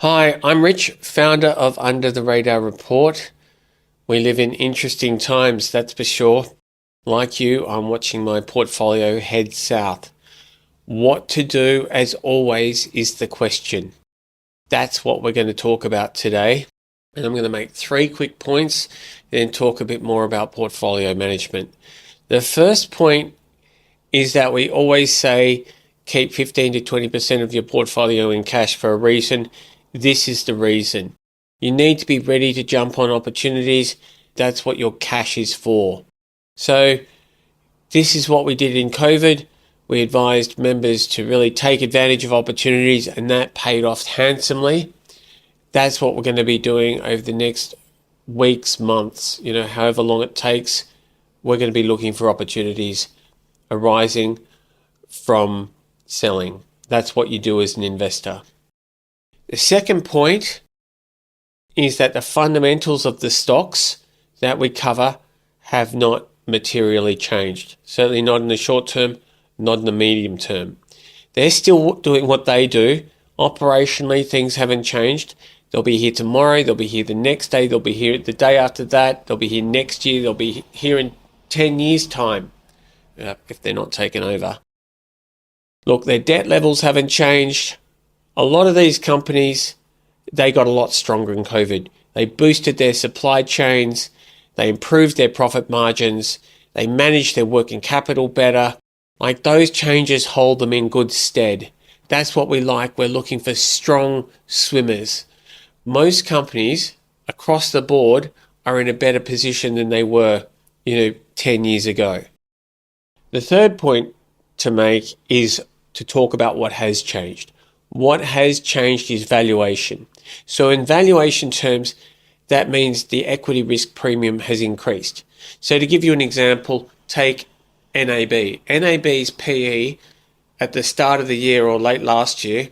Hi, I'm Rich, founder of Under the Radar Report. We live in interesting times, that's for sure. Like you, I'm watching my portfolio head south. What to do, as always, is the question. That's what we're going to talk about today. And I'm going to make 3 quick points, then talk a bit more about portfolio management. The first point is that we always say keep 15 to 20% of your portfolio in cash for a reason. This is the reason. You need to be ready to jump on opportunities. That's what your cash is for. So this is what we did in COVID. We advised members to really take advantage of opportunities, and that paid off handsomely. That's what we're going to be doing over the next weeks, months, however long it takes. We're going to be looking for opportunities arising from selling. That's what you do as an investor. The second point is that the fundamentals of the stocks that we cover have not materially changed. Certainly not in the short term, not in the medium term. They're still doing what they do. Operationally, things haven't changed. They'll be here tomorrow, they'll be here the next day, they'll be here the day after that, they'll be here next year, they'll be here in 10 years' time, if they're not taken over. Look, their debt levels haven't changed. A lot of these companies, they got a lot stronger in COVID. They boosted their supply chains, they improved their profit margins, they managed their working capital better. Like, those changes hold them in good stead. That's what we like. We're looking for strong swimmers. Most companies across the board are in a better position than they were, 10 years ago. The third point to make is to talk about what has changed. What has changed is valuation. So in valuation terms, that means the equity risk premium has increased. So to give you an example, take NAB. NAB's PE at the start of the year or late last year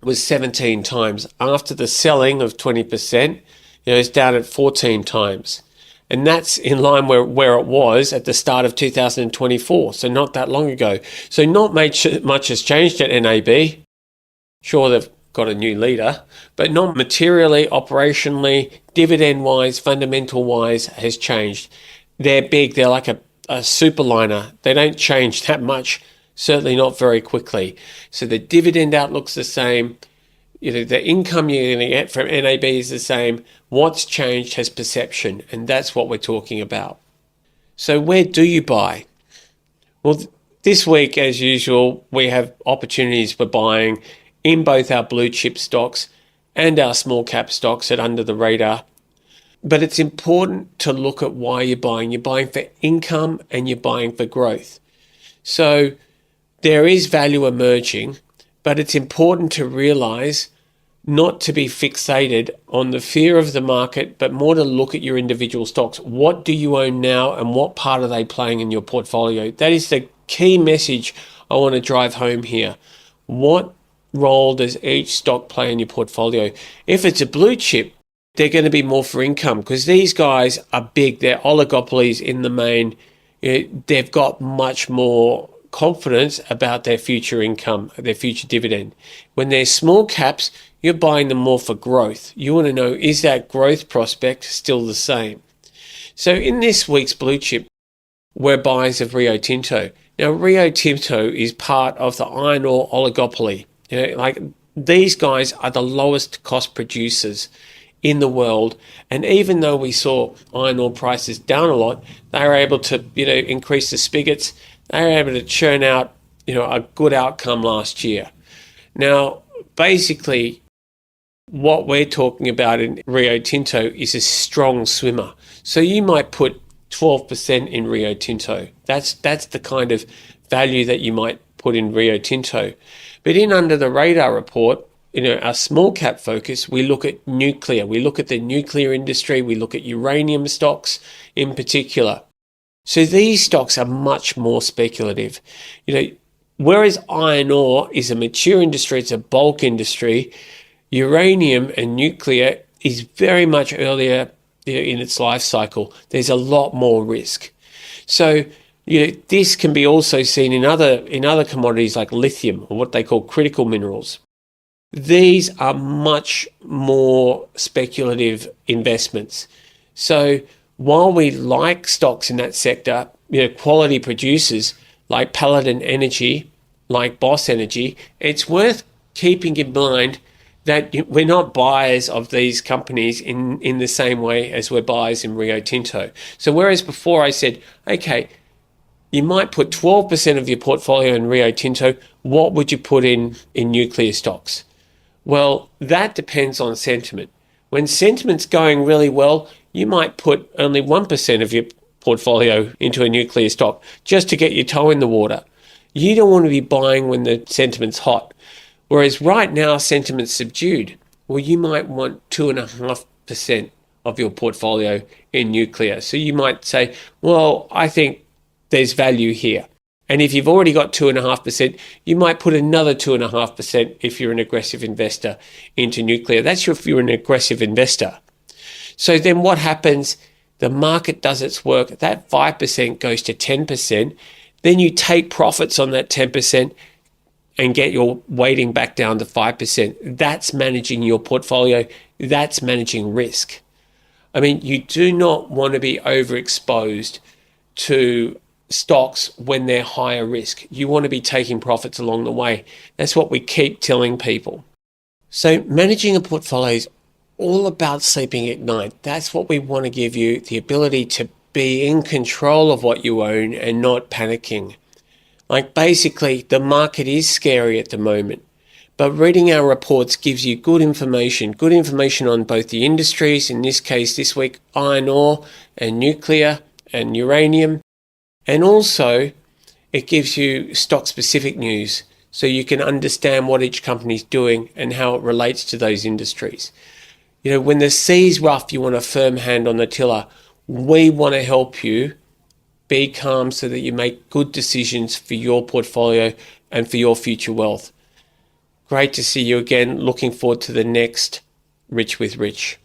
was 17 times. After the selling of 20%, it's down at 14 times. And that's in line where it was at the start of 2024, so not that long ago. So not much has changed at NAB. Sure, they've got a new leader, but not materially, operationally, dividend-wise, fundamental-wise has changed. They're big. They're like a superliner. They don't change that much, certainly not very quickly. So the dividend outlook's the same. The income you're going to get from NAB is the same. What's changed has perception, and that's what we're talking about. So where do you buy? Well, this week, as usual, we have opportunities for buying in both our blue chip stocks and our small cap stocks at Under the Radar. But it's important to look at why you're buying. You're buying for income and you're buying for growth. So there is value emerging, but it's important to realize not to be fixated on the fear of the market, but more to look at your individual stocks. What do you own now and what part are they playing in your portfolio? That is the key message I want to drive home here. What role does each stock play in your portfolio? If it's a blue chip, they're going to be more for income because these guys are big. They're oligopolies in the main. They've got much more confidence about their future income, their future dividend. When they're small caps, you're buying them more for growth. You want to know, is that growth prospect still the same? So in this week's blue chip, we're buyers of Rio Tinto. Now, Rio Tinto is part of the iron ore oligopoly. These guys are the lowest cost producers in the world. And even though we saw iron ore prices down a lot, they were able to, increase the spigots. They were able to churn out, a good outcome last year. Now, basically, what we're talking about in Rio Tinto is a strong swimmer. So you might put 12% in Rio Tinto. That's the kind of value that you might put in Rio Tinto. But in Under the Radar report, our small cap focus, we look at nuclear. We look at the nuclear industry. We look at uranium stocks in particular. So these stocks are much more speculative. Whereas iron ore is a mature industry, it's a bulk industry, uranium and nuclear is very much earlier in its life cycle. There's a lot more risk. So this can be also seen in other commodities like lithium, or what they call critical minerals. These are much more speculative investments. So while we like stocks in that sector, quality producers like Paladin Energy, like Boss Energy, it's worth keeping in mind that we're not buyers of these companies in the same way as we're buyers in Rio Tinto. So whereas before I said, okay, you might put 12% of your portfolio in Rio Tinto, what would you put in nuclear stocks? Well, that depends on sentiment. When sentiment's going really well, you might put only 1% of your portfolio into a nuclear stock just to get your toe in the water. You don't want to be buying when the sentiment's hot. Whereas right now, sentiment's subdued. Well, you might want 2.5% of your portfolio in nuclear. So you might say, well, I think there's value here. And if you've already got 2.5%, you might put another 2.5% if you're an aggressive investor into nuclear. That's if you're an aggressive investor. So then what happens? The market does its work. That 5% goes to 10%. Then you take profits on that 10% and get your weighting back down to 5%. That's managing your portfolio. That's managing risk. I mean, you do not want to be overexposed to stocks when they're higher risk. You want to be taking profits along the way. That's what we keep telling people. So managing a portfolio is all about sleeping at night. That's what we want to give you, the ability to be in control of what you own and not panicking. Like basically, the market is scary at the moment, but reading our reports gives you good information on both the industries, in this case this week, iron ore and nuclear and uranium. And also, it gives you stock-specific news so you can understand what each company's doing and how it relates to those industries. When the sea's rough, you want a firm hand on the tiller. We want to help you be calm so that you make good decisions for your portfolio and for your future wealth. Great to see you again. Looking forward to the next Rich with Rich.